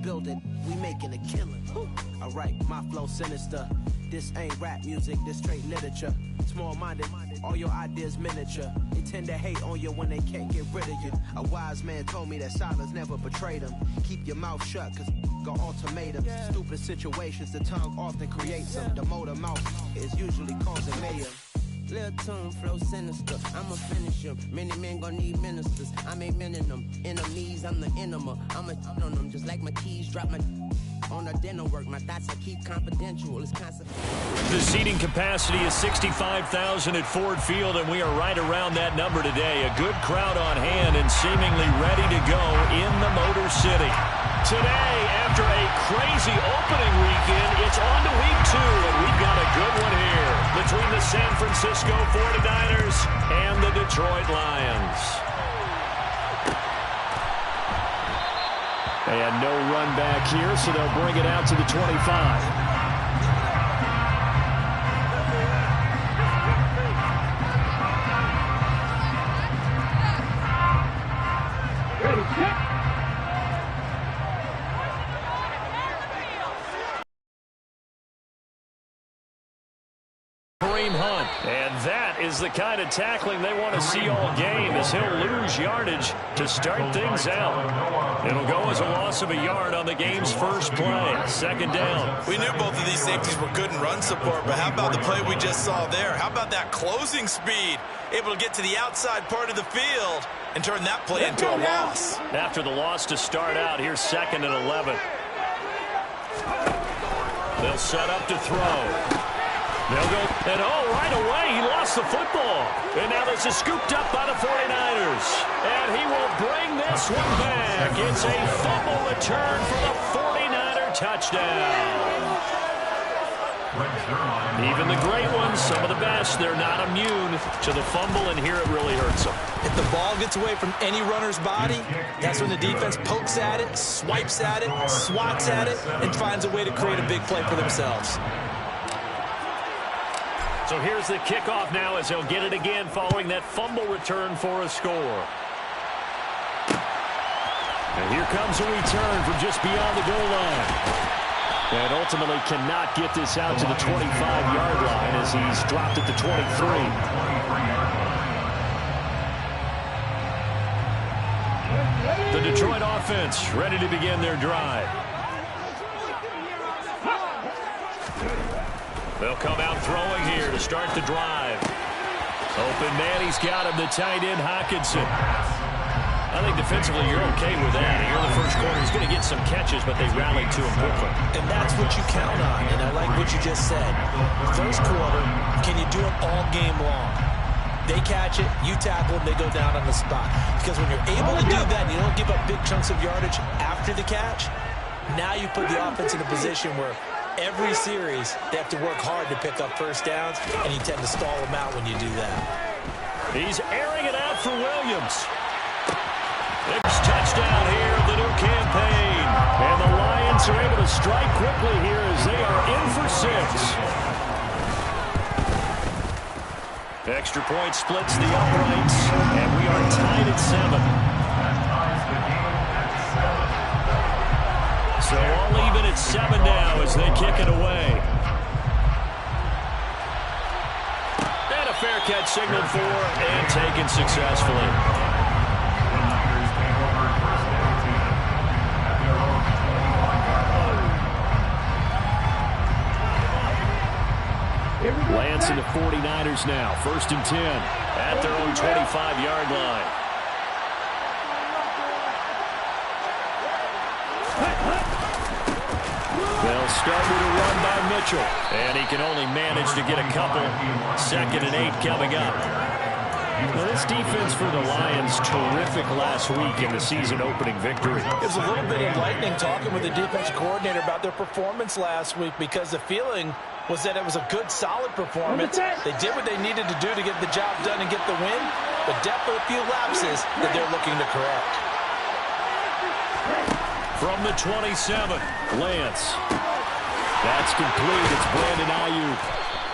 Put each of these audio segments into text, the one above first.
building, we making a killing. I write my flow sinister. This ain't rap music, this straight literature. Small-minded, all your ideas miniature. They tend to hate on you when they can't get rid of you. A wise man told me that silence never betrayed him. Keep your mouth shut, cause got ultimatums. Stupid situations, the tongue often creates them. The motor mouth is usually causing mayhem. Lil' tune, flow sinister, I'ma finish him. Many men gon' need ministers, I ain't mending them. Enemies, I'm the enema, I'ma on them. Just like my keys, drop my on the dental work. My thoughts I keep confidential, it's constant. The seating capacity is 65,000 at Ford Field, and we are right around that number today. A good crowd on hand and seemingly ready to go in the Motor City. Today, after a crazy opening weekend, it's on to week 2, and we've got a good one here between the San Francisco 49ers and the Detroit Lions. And no run back here, so they'll bring it out to the 25. And that is the kind of tackling they want to see all game, as he'll lose yardage to start things out. It'll go as a loss of a yard on the game's first play. Second down. We knew both of these safeties were good in run support, but how about the play we just saw there? How about that closing speed? Able to get to the outside part of the field and turn that play into a loss. After the loss to start out, here's 2nd and 11. They'll set up to throw. They'll go, and right away, he lost the football. And now this is scooped up by the 49ers. And he will bring this one back. It's a fumble return for the 49er touchdown. Even the great ones, some of the best, they're not immune to the fumble, and here it really hurts them. If the ball gets away from any runner's body, that's when the defense pokes at it, swipes at it, swats at it, and finds a way to create a big play for themselves. So here's the kickoff now, as he'll get it again following that fumble return for a score. And here comes a return from just beyond the goal line. And ultimately cannot get this out to the 25-yard line as he's dropped at the 23. The Detroit offense ready to begin their drive. They'll come out throwing here to start the drive. Open man, he's got him, the tight end, Hockenson. I think defensively you're okay with that. You're the first quarter. He's going to get some catches, but they rallied to him quickly. And that's what you count on, and I like what you just said. First quarter, can you do it all game long? They catch it, you tackle them, they go down on the spot. Because when you're able to do that and you don't give up big chunks of yardage after the catch, now you put the offense in a position where every series, they have to work hard to pick up first downs, and you tend to stall them out when you do that. He's airing it out for Williams. It's touchdown here of the new campaign. And the Lions are able to strike quickly here as they are in for 6. Extra point splits the uprights, and we are tied at 7. So all even at 7 now as they kick it away. And a fair catch signaled for and taken successfully. Lance and the 49ers now. 1st and 10 at their own 25-yard line. They'll start with a run by Mitchell. And he can only manage to get a couple. 2nd and 8 coming up. Well, this defense for the Lions, terrific last week in the season-opening victory. It was a little bit enlightening talking with the defensive coordinator about their performance last week, because the feeling was that it was a good, solid performance. They did what they needed to do to get the job done and get the win, but definitely a few lapses that they're looking to correct. From the 27, Lance. That's complete. It's Brandon Ayuk.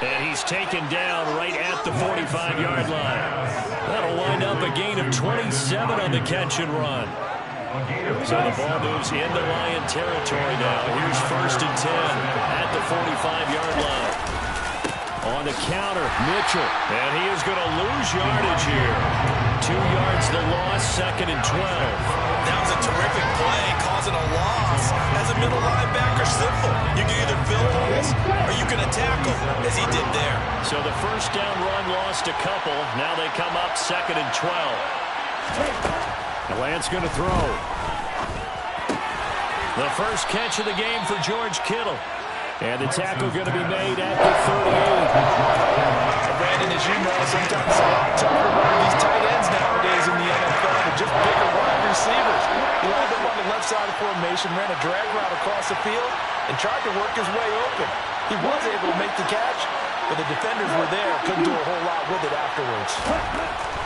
And he's taken down right at the 45-yard line. That'll wind up a gain of 27 on the catch and run. So the ball moves into Lion territory now. Here's 1st and 10 at the 45-yard line. On the counter, Mitchell. And he is going to lose yardage here. 2 yards the loss, 2nd and 12. That was a terrific play, causing a loss. As a middle linebacker, simple. You can either fill holes or you can attack them, as he did there. So the first down run lost a couple. Now they come up 2nd and 12. Lance going to throw. The first catch of the game for George Kittle. And the tackle going to be made at the 38. Brandon, as you know, sometimes it's tougher to run these tight ends nowadays in the NFL. They're just bigger wide receivers. He lined up on the left side of formation, ran a drag route across the field, and tried to work his way open. He was able to make the catch, but the defenders were there. Couldn't do a whole lot with it afterwards.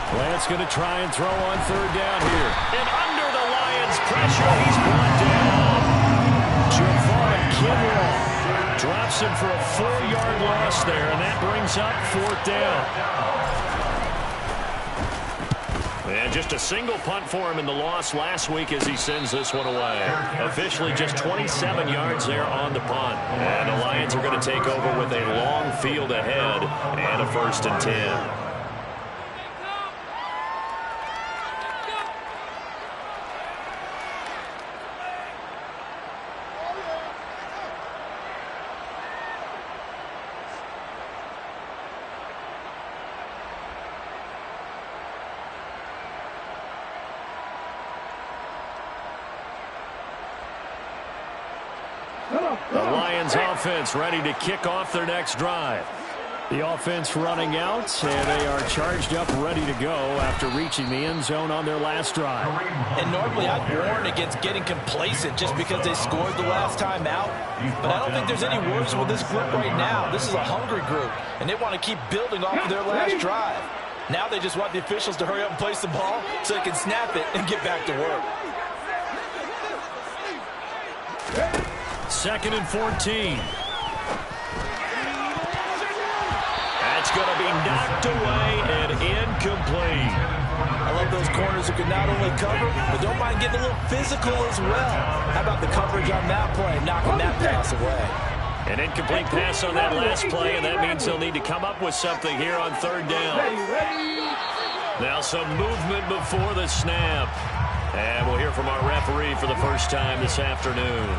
Lance going to try and throw on 3rd down here. And under the Lions' pressure, he's brought down. Javon Kinlaw drops him for a 4-yard loss there, and that brings up 4th down. And just a single punt for him in the loss last week as he sends this one away. Officially just 27 yards there on the punt. And the Lions are going to take over with a long field ahead and a 1st and 10. The Lions offense ready to kick off their next drive. The offense running out, and they are charged up, ready to go after reaching the end zone on their last drive. And normally I'd warn against getting complacent just because they scored the last time out. But I don't think there's any worries with this group right now. This is a hungry group, and they want to keep building off of their last drive. Now they just want the officials to hurry up and place the ball so they can snap it and get back to work. 2nd and 14. That's going to be knocked away and incomplete. I love those corners who can not only cover, but don't mind getting a little physical as well. How about the coverage on that play, knocking that pass away? An incomplete pass on that last play, and that means they'll need to come up with something here on 3rd down. Now some movement before the snap. And we'll hear from our referee for the first time this afternoon.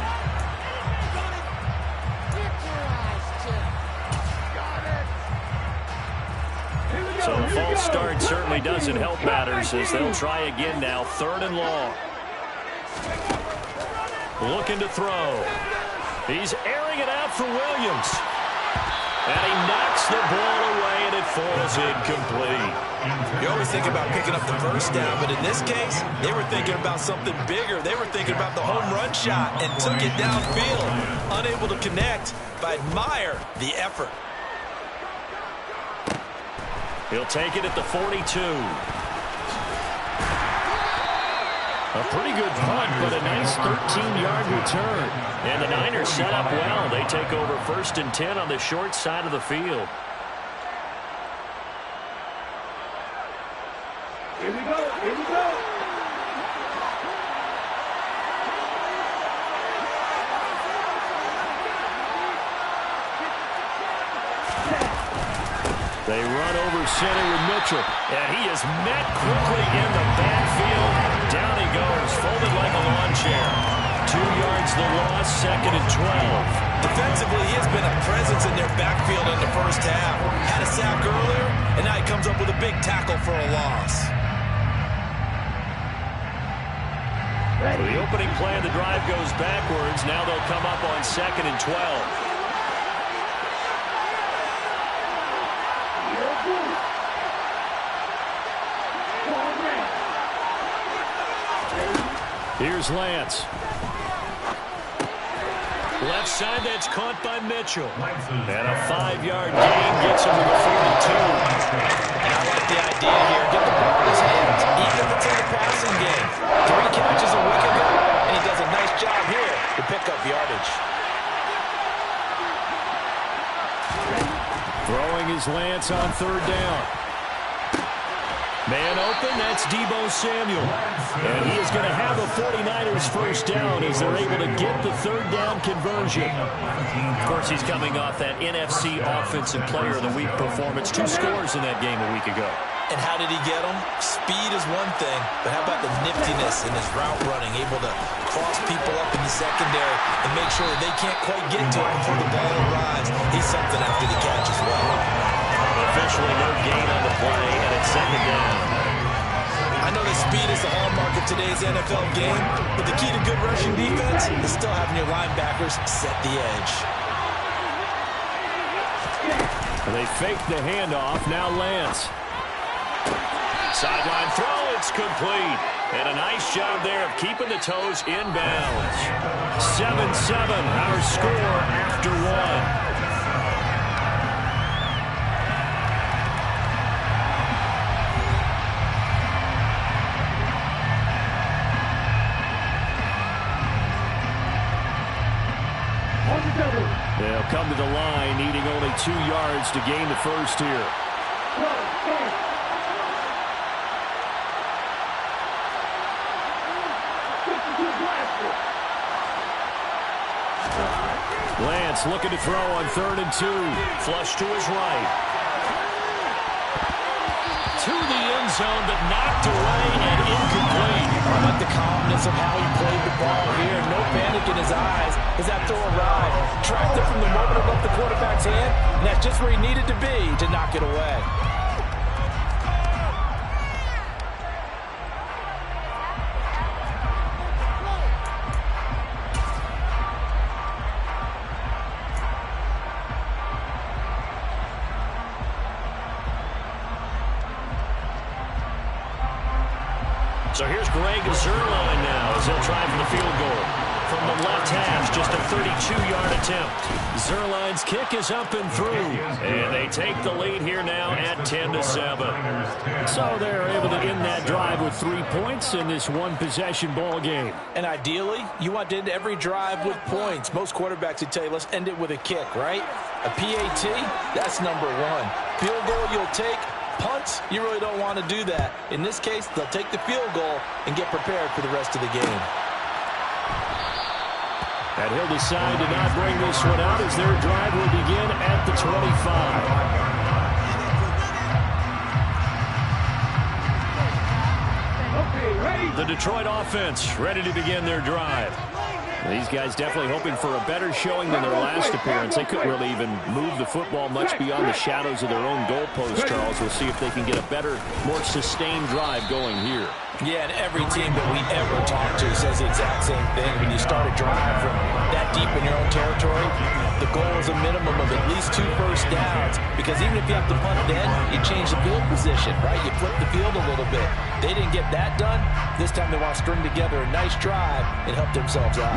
So a false start certainly doesn't help matters as they'll try again now. 3rd and long. Looking to throw. He's airing it out for Williams. And he knocks the ball away, and it falls incomplete. You always think about picking up the first down, but in this case, they were thinking about something bigger. They were thinking about the home run shot and took it downfield. Unable to connect, but admire the effort. He'll take it at the 42. A pretty good punt, but a nice 13-yard return. And the Niners set up well. They take over 1st and 10 on the short side of the field. Here we go, here we go. They run over center with Mitchell. And he is met quickly in the backfield. Down he goes, folded like a lawn chair. 2 yards the loss, 2nd and 12. Defensively, he has been a presence in their backfield in the first half. Had a sack earlier, and now he comes up with a big tackle for a loss. So the opening play of the drive goes backwards. Now they'll come up on 2nd and 12. Here's Lance. Left side, that's caught by Mitchell. And a 5-yard gain gets him to the 42. And I like the idea here. Get the ball in his hands, even if it's in the passing game. 3 catches a week ago, and he does a nice job here to pick up yardage. Throwing his Lance on 3rd down. Man open, that's Deebo Samuel. And he is going to have a 49ers first down as they're able to get the third down conversion. Of course, he's coming off that NFC Offensive Player of the Week performance. 2 scores in that game a week ago. And how did he get them? Speed is one thing, but how about the niftiness in his route running, able to cross people up in the secondary and make sure that they can't quite get to him before the ball arrives. He's something after the catch as well. Officially no gain on the play, and it's second down. I know that speed is the hallmark of today's NFL game, but the key to good rushing defense is still having your linebackers set the edge. They fake the handoff. Now Lance. Sideline throw. It's complete. And a nice job there of keeping the toes in bounds. 7-7, our score after 1. They'll come to the line, needing only 2 yards to gain the first here. Lance looking to throw on 3rd and 2. Flush to his right. To the end zone, but knocked away and incomplete. I like the calmness of how he played the ball here. No panic in his eyes as that throw arrived. Tracked it from the moment it left the quarterback's hand, and that's just where he needed to be to knock it away. So here's Greg Zuerlein now as he'll try for the field goal. From the left hash, just a 32-yard attempt. Zuerlein's kick is up and through. And they take the lead here now at 10-7. So they're able to end that drive with 3 points in this one-possession ball game. And ideally, you want to end every drive with points. Most quarterbacks would tell you, let's end it with a kick, right? A PAT, that's number 1. Field goal you'll take. Punts, you really don't want to do that. In this case, they'll take the field goal and get prepared for the rest of the game. And he'll decide to not bring this one out as their drive will begin at the 25. The Detroit offense ready to begin their drive. These guys definitely hoping for a better showing than their last appearance. They couldn't really even move the football much beyond the shadows of their own goalpost, Charles. We'll see if they can get a better, more sustained drive going here. Yeah, and every team that we ever talk to says the exact same thing. When you start a drive from that deep in your own territory, the goal is a minimum of at least 2 first downs, because even if you have to punt then, you change the field position, right? You flip the field a little bit. They didn't get that done. This time they want to string together a nice drive and help themselves out.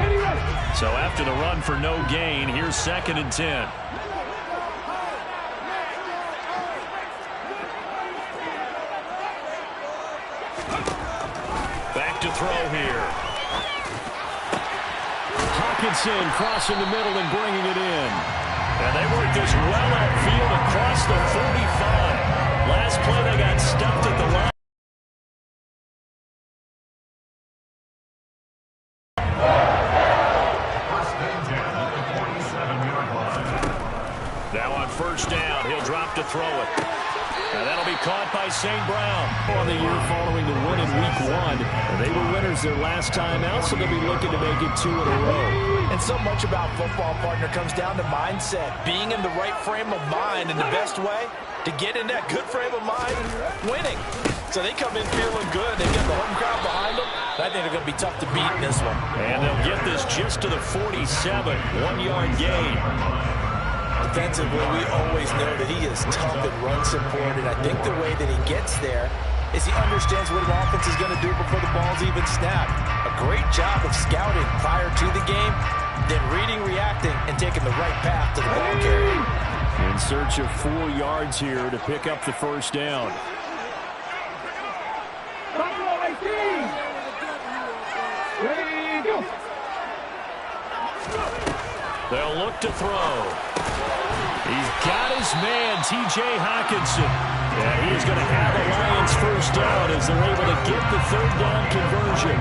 So after the run for no gain, here's 2nd and 10. Back to throw here. Hockenson crossing the middle and bringing it in. And they work this well outfield across the 45. Last play they got stuffed at the line. Now on first down, he'll drop to throw it. And that'll be caught by St. Brown. On the year following the win in Week 1, they were winners their last time out, so they'll be looking to make it 2 in a row. And so much about football, partner, comes down to mindset. Being in the right frame of mind, and the best way to get in that good frame of mind, winning. So they come in feeling good. They get the home crowd behind them. I think they're going to be tough to beat in this one. And they'll get this just to the 47, 1-yard gain. Defensively, we always know that he is tough and run support, and I think the way that he gets there is he understands what an offense is going to do before the ball's even snapped. A great job of scouting prior to the game, then reading, reacting, and taking the right path to the ball carrier. In search of 4 yards here to pick up the first down. They'll look to throw. He's got his man, T.J. Hockenson. And he is going to have a Lions first down as they're able to get the third down conversion.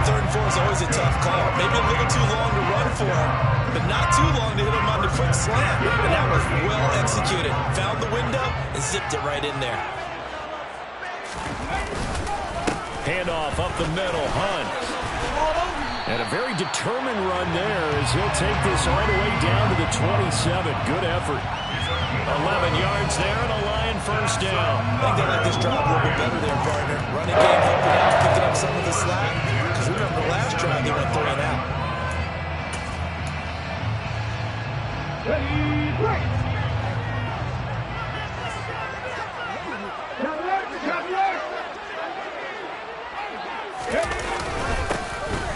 3rd and 4 is always a tough call. Maybe a little too long to run for him, but not too long to hit him on the quick slant. And that was well executed. Found the window and zipped it right in there. Handoff up the middle, Hunt. And a very determined run there as he'll take this all the way down to the 27. Good effort. 11 yards there and a Lion first down. I think they like this drive a little bit better there, partner. Running game helping out, picking up some of the slack. Because remember the last drive they went 3 and out.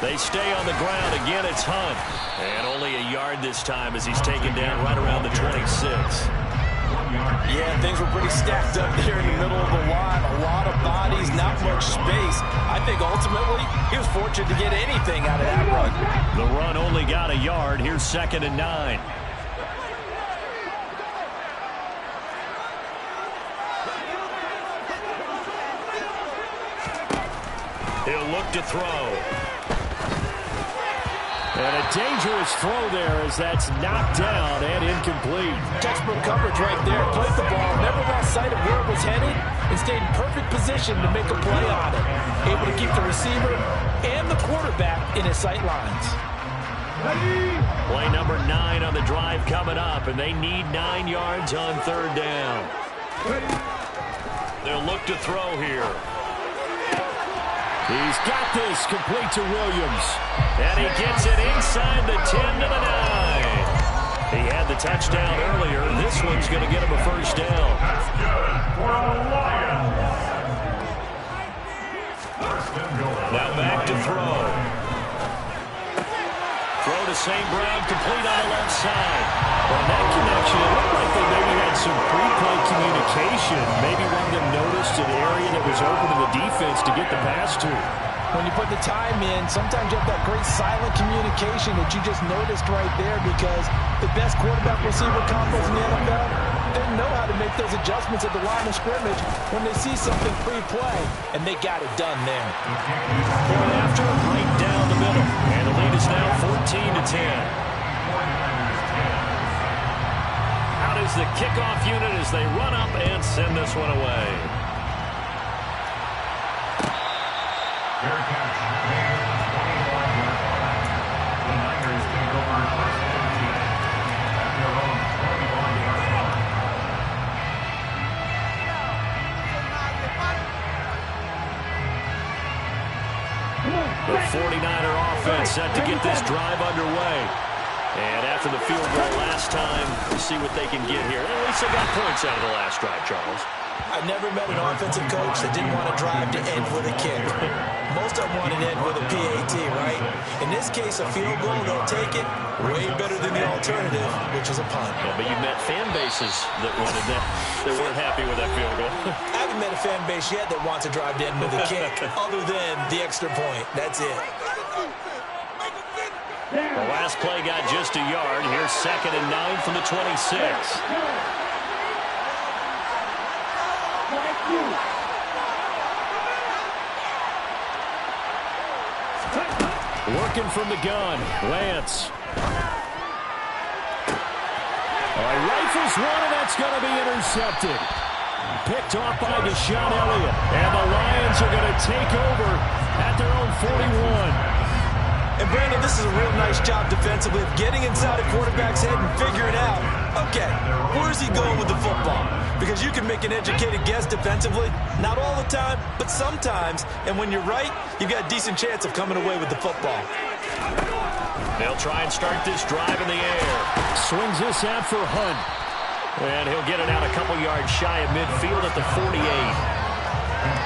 They stay on the ground. Again, it's Hunt. And only a yard this time as he's taken down right around the 26. Yeah, things were pretty stacked up there in the middle of the line. A lot of bodies, not much space. I think ultimately he was fortunate to get anything out of that run. The run only got a yard. Here's 2nd and 9. He'll look to throw. And a dangerous throw there as that's knocked down and incomplete. Textbook coverage right there. Played the ball, never lost sight of where it was headed, and stayed in perfect position to make a play on it. Able to keep the receiver and the quarterback in his sight lines. Play number 9 on the drive coming up, and they need 9 yards on 3rd down. They'll look to throw here. He's got this complete to Williams. And he gets it inside the 10 to the 9. He had the touchdown earlier. This one's going to get him a first down. Now back to throw. Throw to St. Brown, complete on the left side. On that connection, it looked like they maybe had some pre-play communication. Maybe one of them noticed an area that was open to the defense to get the pass to. When you put the time in, sometimes you have that great silent communication that you just noticed right there, because the best quarterback receiver combos in the NFL, they know how to make those adjustments at the line of scrimmage when they see something pre-play, and they got it done there. Going after him right down the middle, and the lead is now 14-10. Out is the kickoff unit as they run up and send this one away. The 49er offense set to get this drive underway. And after the field goal last time, we'll see what they can get here. At least they got points out of the last drive, Charles. I've never met an offensive coach that didn't want to drive to end with a kick. Most of them want to end with a PAT, right? In this case, a field goal, they'll take it. Way better than the alternative, which is a punt. Yeah, but you've met fan bases that wanted that, that weren't happy with that field goal. I haven't met a fan base yet that wants to drive to end with a kick, other than the extra point. That's it. The last play got just a yard. Here's 2nd and 9 from the 26. Working from the gun, Lance. Rifles one, and that's going to be intercepted. Picked off by Deshaun Elliott. And the Lions are going to take over at their own 41. And Brandon, this is a real nice job defensively of getting inside a quarterback's head and figuring out, okay, where's he going with the football? Because you can make an educated guess defensively, not all the time, but sometimes. And when you're right, you've got a decent chance of coming away with the football. They'll try and start this drive in the air. Swings this out for Hunt. And he'll get it out a couple yards shy of midfield at the 48.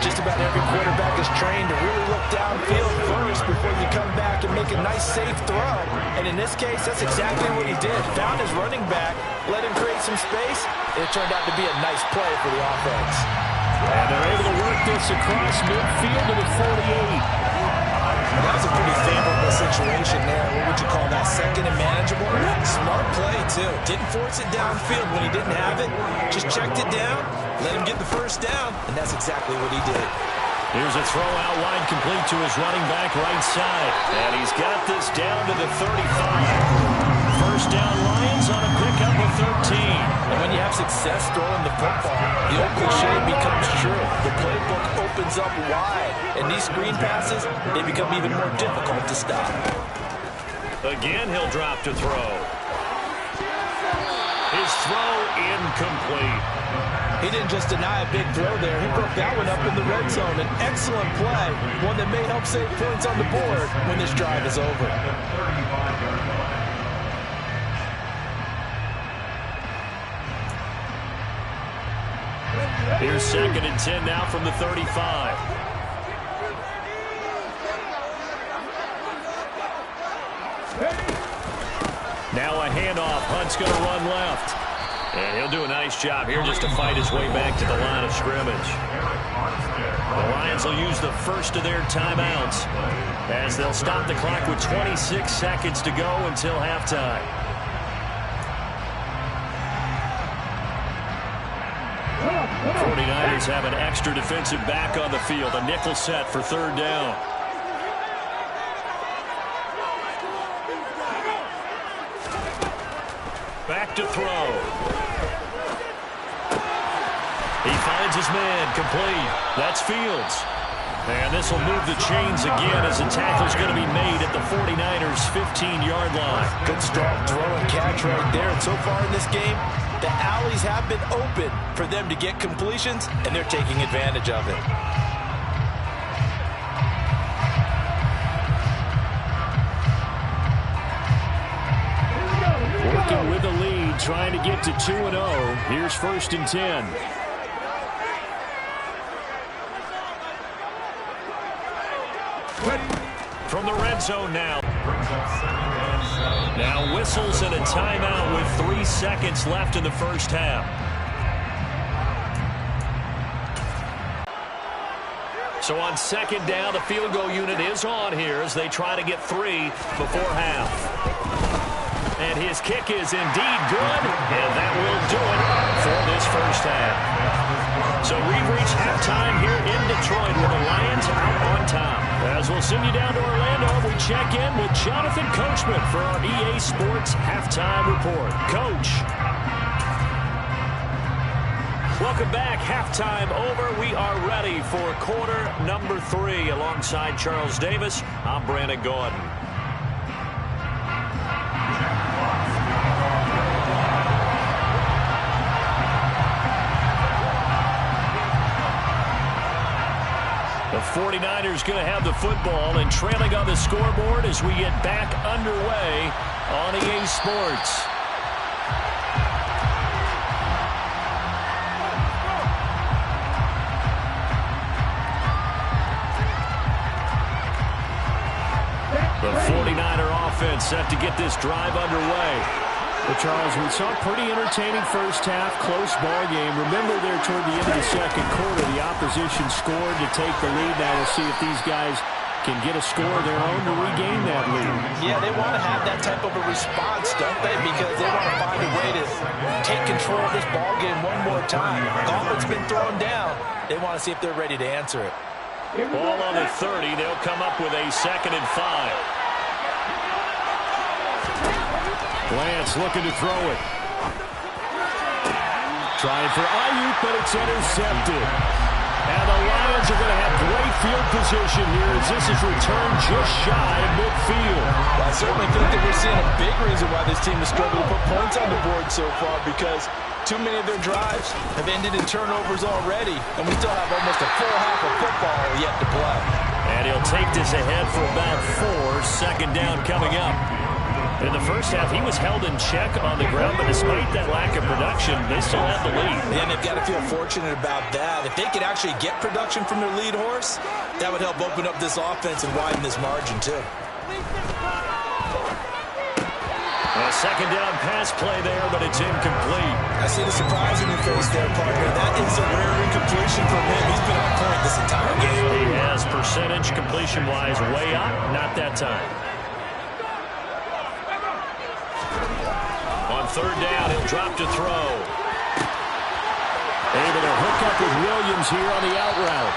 Just about every quarterback is trained to really look downfield first before you come back and make a nice, safe throw. And in this case, that's exactly what he did. Found his running back, let him create some space. It turned out to be a nice play for the offense. And they're able to work this across midfield to the 48. That was a pretty favorable situation there. What would you call that? Second and manageable? Smart play, too. Didn't force it downfield when he didn't have it. Just checked it down, let him get the first down, and that's exactly what he did. Here's a throw out wide, complete to his running back right side. And he's got this down to the 35. First down Lions on a pickup of 13. And when you have success throwing the football, the old cliche becomes true. The playbook opens up wide. And these screen passes, they become even more difficult to stop. Again, he'll drop to throw. His throw incomplete. He didn't just deny a big throw there. He broke that one up in the red zone. An excellent play, one that may help save points on the board when this drive is over. Here's 2nd and 10 now from the 35. Now a handoff. Hunt's going to run left. And he'll do a nice job here just to fight his way back to the line of scrimmage. The Lions will use the first of their timeouts as they'll stop the clock with 26 seconds to go until halftime. The 49ers have an extra defensive back on the field. A nickel set for 3rd down. Back to throw. He finds his man, complete. That's Fields. And this will move the chains again as the tackle's going to be made at the 49ers' 15-yard line. Good strong throw and catch right there. And so far in this game, the alleys have been open for them to get completions, and they're taking advantage of it. Working with the lead, trying to get to 2-0. Here's 1st and 10. From the red zone now. Now whistles and a timeout with 3 seconds left in the first half. So on 2nd down, the field goal unit is on here as they try to get 3 before half. And his kick is indeed good, and that will do it for this first half. So we've reached halftime here in Detroit with the Lions out on top. As we'll send you down to Orlando, we check in with Jonathan Coachman for our EA Sports Halftime Report. Coach. Welcome back. Halftime over. We are ready for quarter number 3. Alongside Charles Davis, I'm Brandon Gordon. The 49ers going to have the football and trailing on the scoreboard as we get back underway on EA Sports. The 49er offense set to get this drive underway. Well, Charles, we saw a pretty entertaining first half, close ball game. Remember there toward the end of the second quarter, the opposition scored to take the lead. Now we'll see if these guys can get a score of their own to regain that lead. Yeah, they want to have that type of a response, don't they? Because they want to find a way to take control of this ball game one more time. Gauntlet's been thrown down. They want to see if they're ready to answer it. Ball on the 30. They'll come up with a 2nd and 5. Lance looking to throw it. Trying for Ayuk, but it's intercepted. And the Lions are going to have great field position here as this is returned just shy of midfield. Well, I certainly think that we're seeing a big reason why this team has struggled to put points on the board so far, because too many of their drives have ended in turnovers already, and we still have almost a full half of football yet to play. And he'll take this ahead for about 4. 2nd down coming up. In the first half, he was held in check on the ground, but despite that lack of production, they still have the lead. And they've got to feel fortunate about that. If they could actually get production from their lead horse, that would help open up this offense and widen this margin, too. A second down pass play there, but it's incomplete. I see the surprise in your face there, partner. That is a rare incompletion from him. He's been on point this entire game. He has percentage completion-wise way up. Not that time. On third down, he'll drop to throw. Able to hook up with Williams here on the out route.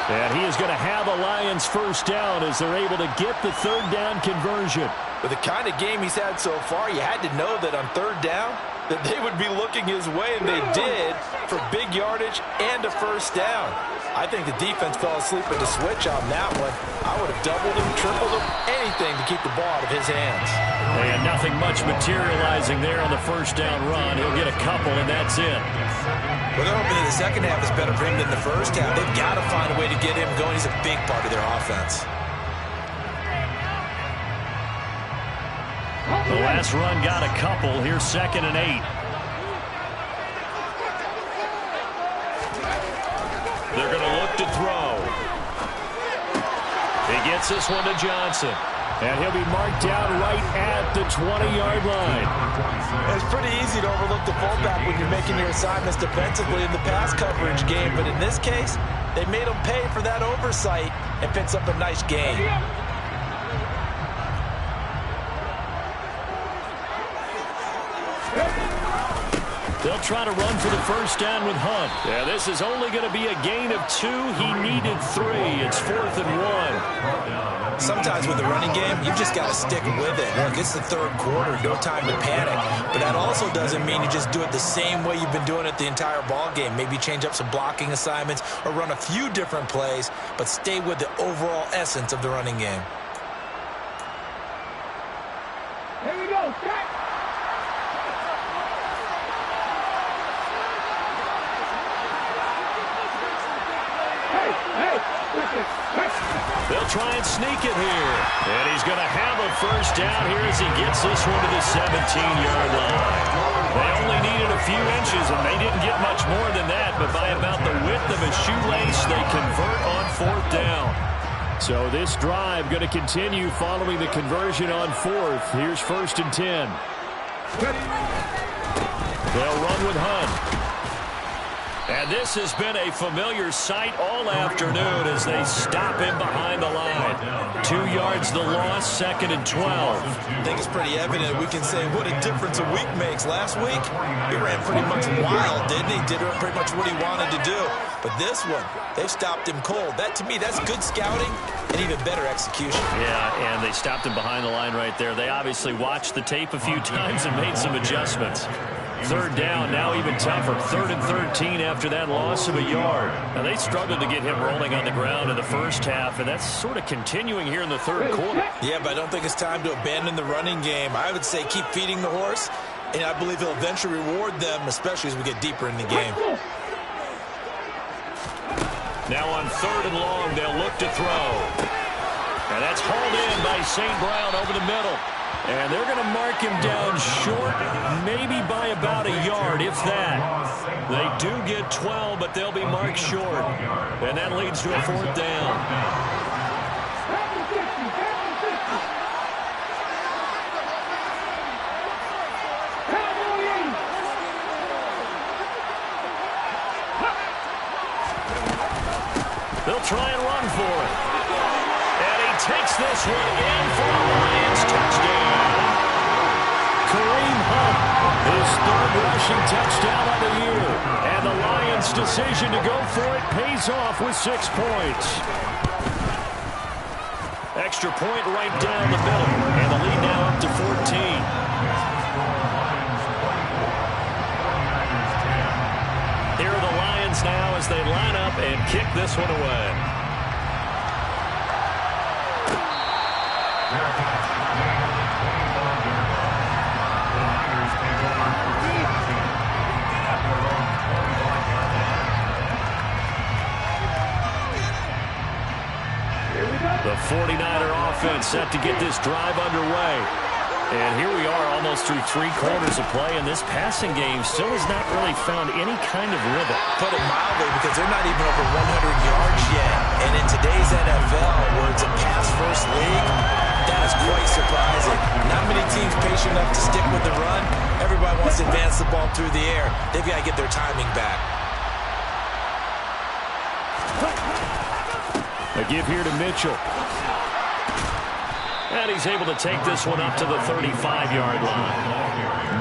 And he is going to have a Lions first down as they're able to get the third down conversion. With the kind of game he's had so far, you had to know that on third down that they would be looking his way, and they did, for big yardage and a first down. I think the defense fell asleep at the switch on that one. I would have doubled him, tripled him, anything to keep the ball out of his hands. And nothing much materializing there on the first down run. He'll get a couple, and that's it. Well, they're hoping that the second half is better for him than the first half. They've got to find a way to get him going. He's a big part of their offense. The last run got a couple. Here's 2nd and 8. They're going to look to throw. He gets this one to Johnson. And he'll be marked down right at the 20-yard line. It's pretty easy to overlook the fullback when you're making your assignments defensively in the pass coverage game. But in this case, they made him pay for that oversight and picks up a nice gain. They'll try to run for the first down with Hunt. Yeah, this is only going to be a gain of 2. He needed 3. It's 4th and 1. Sometimes with the running game, you've just got to stick with it. Look, it's the third quarter, no time to panic. But that also doesn't mean you just do it the same way you've been doing it the entire ball game. Maybe change up some blocking assignments or run a few different plays, but stay with the overall essence of the running game. Here we go, set. They'll try and sneak it here. And he's going to have a first down here as he gets this one to the 17-yard line. They only needed a few inches, and they didn't get much more than that. But by about the width of a shoelace, they convert on 4th down. So this drive going to continue following the conversion on 4th. Here's 1st and 10. They'll run with Hunt. And this has been a familiar sight all afternoon as they stop him behind the line. 2 yards the loss, 2nd and 12. I think it's pretty evident. We can say what a difference a week makes. Last week, he ran pretty much wild, didn't he? Did pretty much what he wanted to do. But this one, they've stopped him cold. That, to me, that's good scouting and even better execution. Yeah, and they stopped him behind the line right there. They obviously watched the tape a few times and made some adjustments. Third down, now even tougher. 3rd and 13 after that loss of a yard. Now, they struggled to get him rolling on the ground in the first half, and that's sort of continuing here in the third quarter. Yeah, but I don't think it's time to abandon the running game. I would say keep feeding the horse, and I believe he'll eventually reward them, especially as we get deeper in the game. Now on 3rd and long, they'll look to throw. And that's hauled in by St. Brown over the middle. And they're going to mark him down short, maybe by about a yard, if that. They do get 12, but they'll be marked short. And that leads to a 4th down. They'll try and run for it. And he takes this one in for a Lions touchdown. Kareem Hunt, his 3rd rushing touchdown of the year. And the Lions' decision to go for it pays off with 6 points. Extra point right down the middle. And the lead now up to 14. Here are the Lions now as they line up and kick this one away. The 49er offense set to get this drive underway. And here we are almost through 3 quarters of play, and this passing game still has not really found any kind of rhythm. Put it mildly, because they're not even over 100 yards yet. And in today's NFL, where it's a pass-first league, that is quite surprising. Not many teams pay patient enough to stick with the run. Everybody wants to advance the ball through the air. They've got to get their timing back. A give here to Mitchell. And he's able to take this one up to the 35-yard line.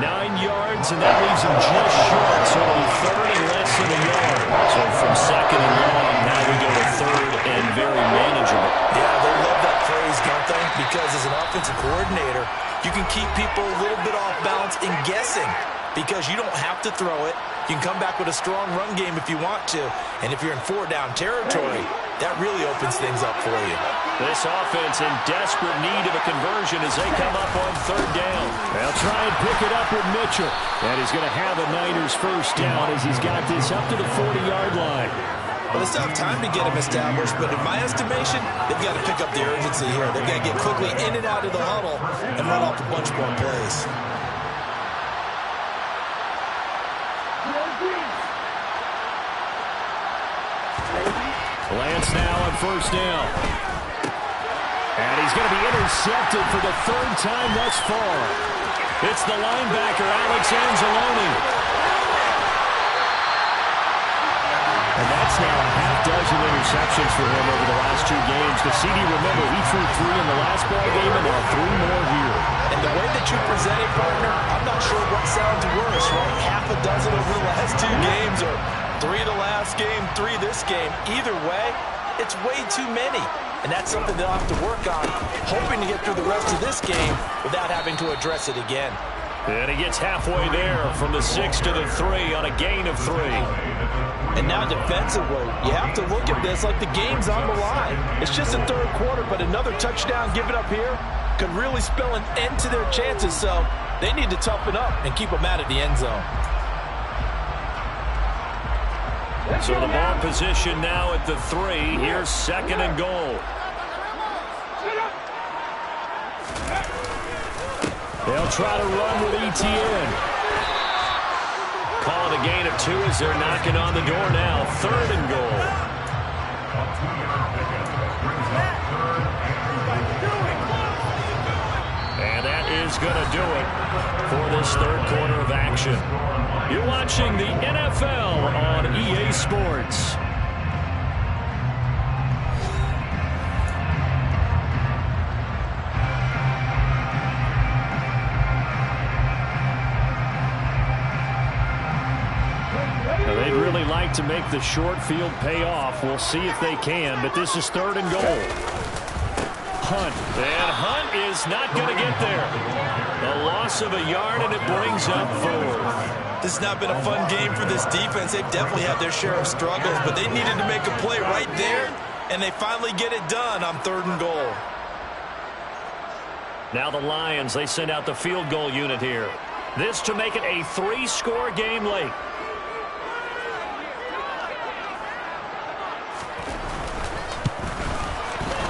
9 yards, and that leaves him just short. So it'll be third and less than a yard. So from second and long, now we go to third and very manageable. Yeah, they love that phrase, don't they? Because as an offensive coordinator, you can keep people a little bit off balance in guessing because you don't have to throw it. You can come back with a strong run game if you want to. And if you're in 4-down territory, that really opens things up for you. This offense in desperate need of a conversion as they come up on third down. They'll try and pick it up with Mitchell. And he's going to have a Niners first down as he's got this up to the 40-yard line. Well, they still have time to get him established, but in my estimation, they've got to pick up the urgency here. They've got to get quickly in and out of the huddle and run off a bunch more plays. Lance now on first down. And he's going to be intercepted for the third time thus far. It's the linebacker, Alex Anzalone. And that's now a half-dozen interceptions for him over the last 2 games. The CD, remember, he threw 3 in the last ball game and now 3 more here. And the way that you present it, partner, I'm not sure what sounds worse, right? Half a dozen over the last 2 games or 3 the last game, 3 this game. Either way, it's way too many. And that's something they'll have to work on, hoping to get through the rest of this game without having to address it again. And he gets halfway there from the 6 to the 3 on a gain of 3. And now defensively, you have to look at this like the game's on the line. It's just a third quarter, but another touchdown given up here could really spell an end to their chances. So they need to toughen up and keep them out of the end zone. So the ball position now at the 3. Here's second and goal. They'll try to run with Etienne. Calling a gain of 2 as they're knocking on the door now. Third and goal. And that is going to do it for this third quarter of action. You're watching the NFL on EA Sports. Now, they'd really like to make the short field pay off. We'll see if they can, but this is third and goal. Hunt. And Hunt is not going to get there. A loss of a yard, and it brings up 4. This has not been a fun game for this defense. They've definitely had their share of struggles, but they needed to make a play right there, and they finally get it done on third and goal. Now the Lions, they send out the field goal unit here. This to make it a 3-score game late.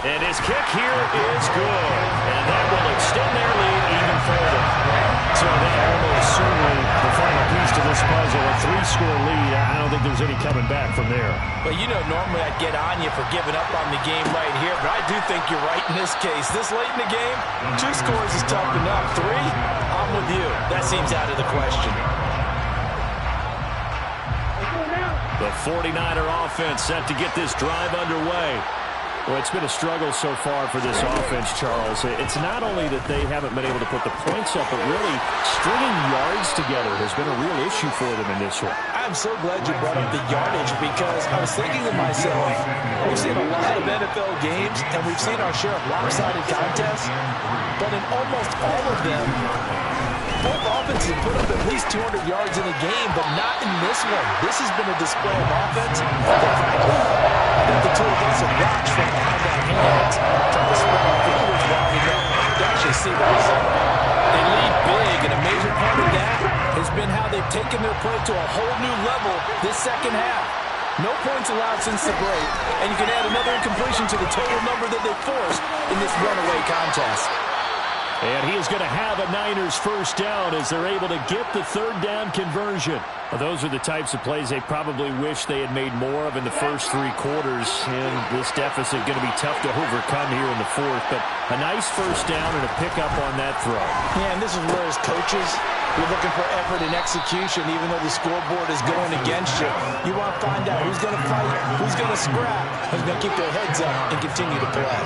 And his kick here is good. And that will extend their lead even further. So that almost certainly the final piece to this puzzle. A 3-score lead. I don't think there's any coming back from there. But, you know, normally I'd get on you for giving up on the game right here. But I do think you're right in this case. This late in the game, 2 scores is tough enough. 3, I'm with you. That seems out of the question. The 49er offense set to get this drive underway. Well, it's been a struggle so far for this offense, Charles. It's not only that they haven't been able to put the points up, but really stringing yards together has been a real issue for them in this one. I'm so glad you brought up the yardage because I was thinking to myself, we've seen a lot of NFL games and we've seen our share of lopsided contests, but in almost all of them, both offenses put up at least 200 yards in a game, but not in this one. This has been a display of offense that, frankly, I think the two of us have watched from behind our hands, trying to spread our fingers wide enough to actually see the result. They lead big, and a major part of that has been how they've taken their play to a whole new level this second half. No points allowed since the break, and you can add another incompletion to the total number that they forced in this runaway contest. And he is going to have a Niners first down as they're able to get the third down conversion. Well, those are the types of plays they probably wish they had made more of in the first 3 quarters. And this deficit going to be tough to overcome here in the fourth. But a nice first down and a pickup on that throw. Yeah, and this is where as coaches, you're looking for effort and execution, even though the scoreboard is going against you. You want to find out who's going to fight, who's going to scrap, who's going to keep their heads up and continue to play.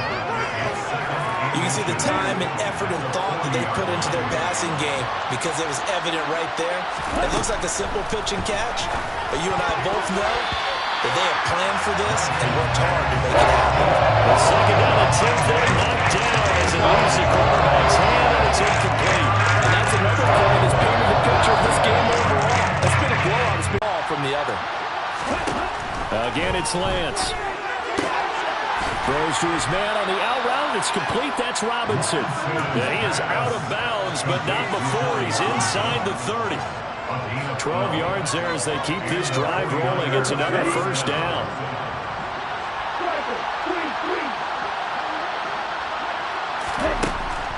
You can see the time and effort and thought that they put into their passing game because it was evident right there. It looks like a simple pitch and catch, but you and I both know that they have planned for this and worked hard to make it happen. The second down attempt there knocked down as it leaves the quarterback's hand, and it's incomplete. And that's another play that's painted the picture of this game overall. That's been a blowout ball from the other. Again, it's Lance. Throws to his man on the out route. It's complete. That's Robinson. Yeah, he is out of bounds, but not before he's inside the 30. 12 yards there as they keep this drive rolling. It's another first down.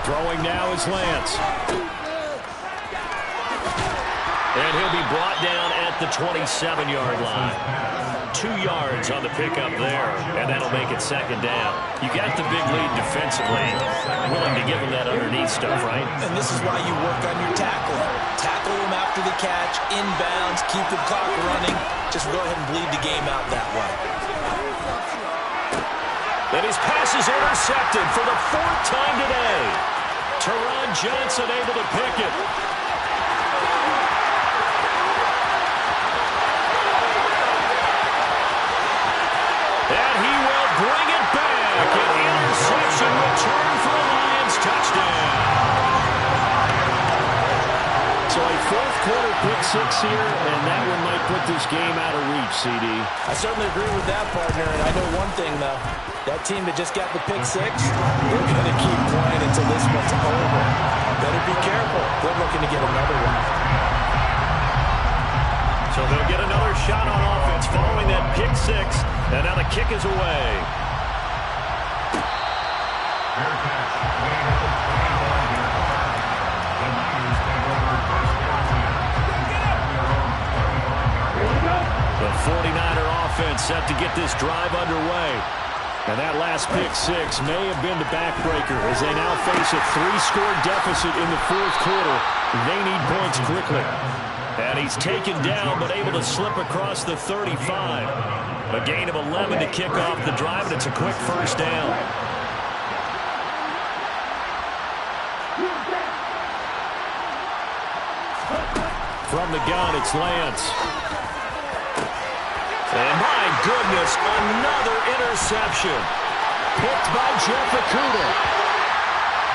Throwing now is Lance. And he'll be brought down at the 27-yard line. 2 yards on the pickup there, and that'll make it second down. You got the big lead defensively. Willing to give him that underneath stuff, right? And this is why you work on your tackling. Tackle him after the catch, inbounds, keep the clock running. Just go ahead and bleed the game out that way. And his pass is intercepted for the 4th time today. Teron Johnson able to pick it. And he will bring it back. An interception return for a Lions touchdown. So a 4th quarter pick 6 here, and that one might put this game out of reach, CD. I certainly agree with that, partner. And I know one thing, though. That team that just got the pick 6, they're going to keep playing until this one's over. Better be careful. They're looking to get another one. So they'll get another shot on offense following that pick 6. And now the kick is away. The 49er offense set to get this drive underway. And that last pick 6 may have been the backbreaker as they now face a 3-score deficit in the 4th quarter. They need points quickly. And he's taken down but able to slip across the 35. A gain of 11 to kick off the drive, and it's a quick first down. From the gun, it's Lance. And my goodness, another interception. Picked by Jeff Okudah.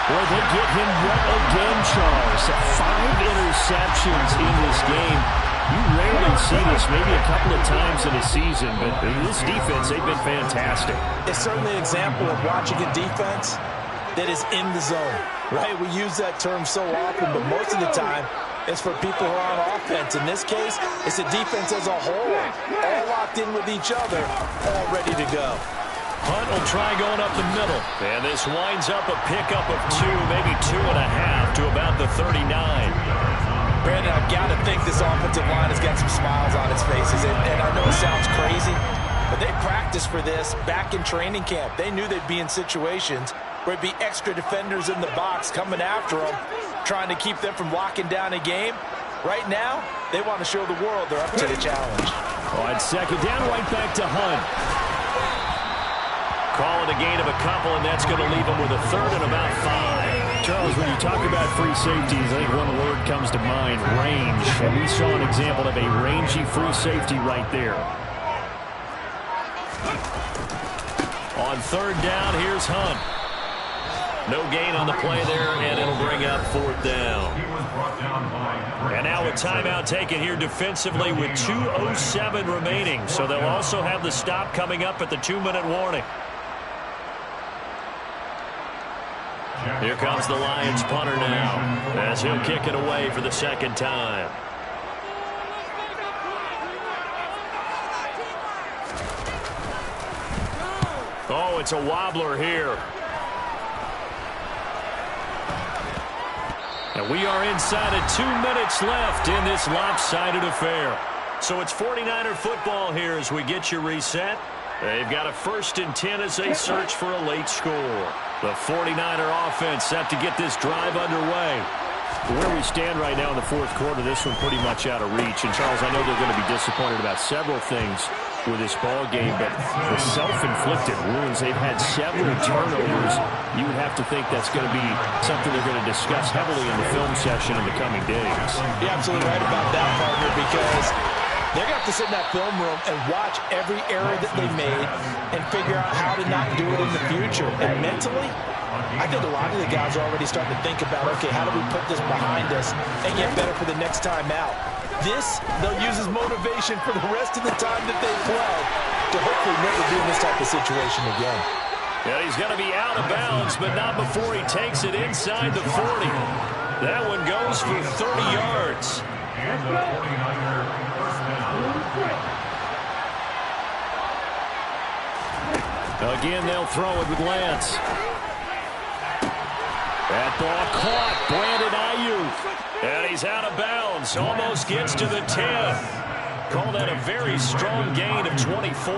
Boy, they get him wet again, Charles. 5 interceptions in this game. You rarely see this, maybe a couple of times in a season, but this defense, they've been fantastic. It's certainly an example of watching a defense that is in the zone, right? We use that term so often, but most of the time, it's for people who are on offense. In this case, it's a defense as a whole, all locked in with each other, all ready to go. Hunt will try going up the middle, and this winds up a pickup of 2, maybe 2.5 to about the 39. Brandon, I've got to think this offensive line has got some smiles on its faces, and I know it sounds crazy, but they practiced for this back in training camp. They knew they'd be in situations where it'd be extra defenders in the box coming after them, trying to keep them from locking down a game. Right now, they want to show the world they're up to the challenge. On second down, right back to Hunt. Call it a gain of a couple, and that's going to leave them with a 3rd and about 5. Charles, when you talk about free safeties, I think one word comes to mind, range. And we saw an example of a rangy free safety right there. On 3rd down, here's Hunt. No gain on the play there, and it'll bring up 4th down. And now a timeout taken here defensively with 2:07 remaining. So they'll also have the stop coming up at the 2-minute warning. Here comes the Lions punter now as he'll kick it away for the 2nd time. Oh, it's a wobbler here. And we are inside of 2 minutes left in this lopsided affair. So it's 49er football here as we get you reset. They've got a 1st and 10 as they search for a late score. The 49er offense set to get this drive underway. Where we stand right now in the 4th quarter, this one pretty much out of reach. And, Charles, I know they're going to be disappointed about several things with this ball game, but the self-inflicted wounds, they've had several turnovers. You would have to think that's going to be something they're going to discuss heavily in the film session in the coming days. You're absolutely right about that, partner, because they're going to have to sit in that film room and watch every error that they made and figure out how to not do it in the future. And mentally, I think a lot of the guys are already starting to think about, okay, how do we put this behind us and get better for the next time out? This, they'll use as motivation for the rest of the time that they play to hopefully never be in this type of situation again. Yeah, he's going to be out of bounds, but not before he takes it inside the 40. That one goes for 30 yards. Again, they'll throw it with Lance. That ball caught. Brandon Ayuk. And he's out of bounds. Almost gets to the 10. Call that a very strong gain of 24.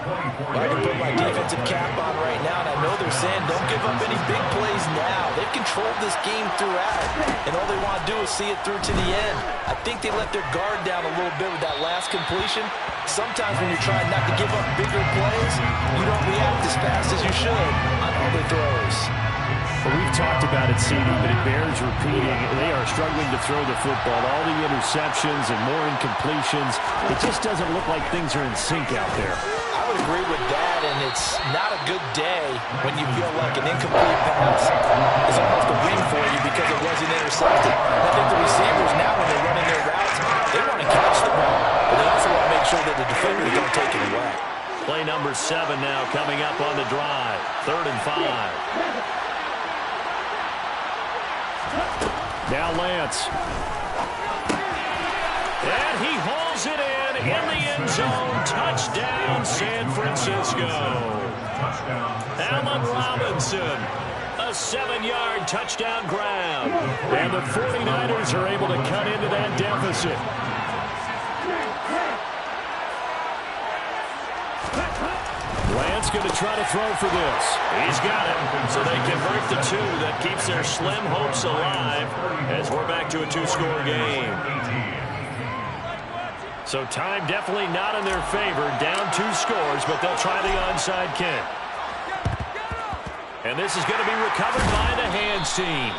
I can put my defensive cap on right now, and I know they're saying don't give up any big plays now. They've controlled this game throughout, and all they want to do is see it through to the end. I think they let their guard down a little bit with that last completion. Sometimes when you're trying not to give up bigger plays, you don't react as fast as you should on other throws. Well, we've talked about it, CD, but it bears repeating. They are struggling to throw the football. All the interceptions and more incompletions. It just doesn't look like things are in sync out there. I would agree with that, and it's not a good day when you feel like an incomplete pass is almost a win for you because it wasn't intercepted. And I think the receivers now, when they're running their routes, they want to catch the ball, but they also want to make sure that the defenders don't take it away. Play number 7 now coming up on the drive. 3rd and 5. Now Lance. And he hauls it in the end zone. Touchdown, San Francisco. Allen Robinson. A 7-yard touchdown grab. And the 49ers are able to cut into that deficit. Lance going to try to throw for this. He's got it. So they convert the 2. That keeps their slim hopes alive as we're back to a 2-score game. So time definitely not in their favor. Down 2 scores, but they'll try the onside kick. And this is going to be recovered by the hands team.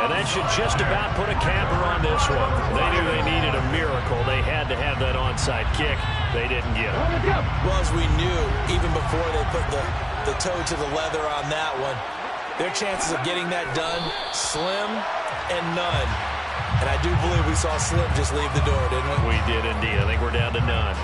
And that should just about put a capper on this one. They knew they needed a miracle. They had to have that onside kick. They didn't get it. Well, as we knew, even before they put the toe to the leather on that one, their chances of getting that done, slim and none. And I do believe we saw Slim just leave the door, didn't we? We did indeed. I think we're down to none.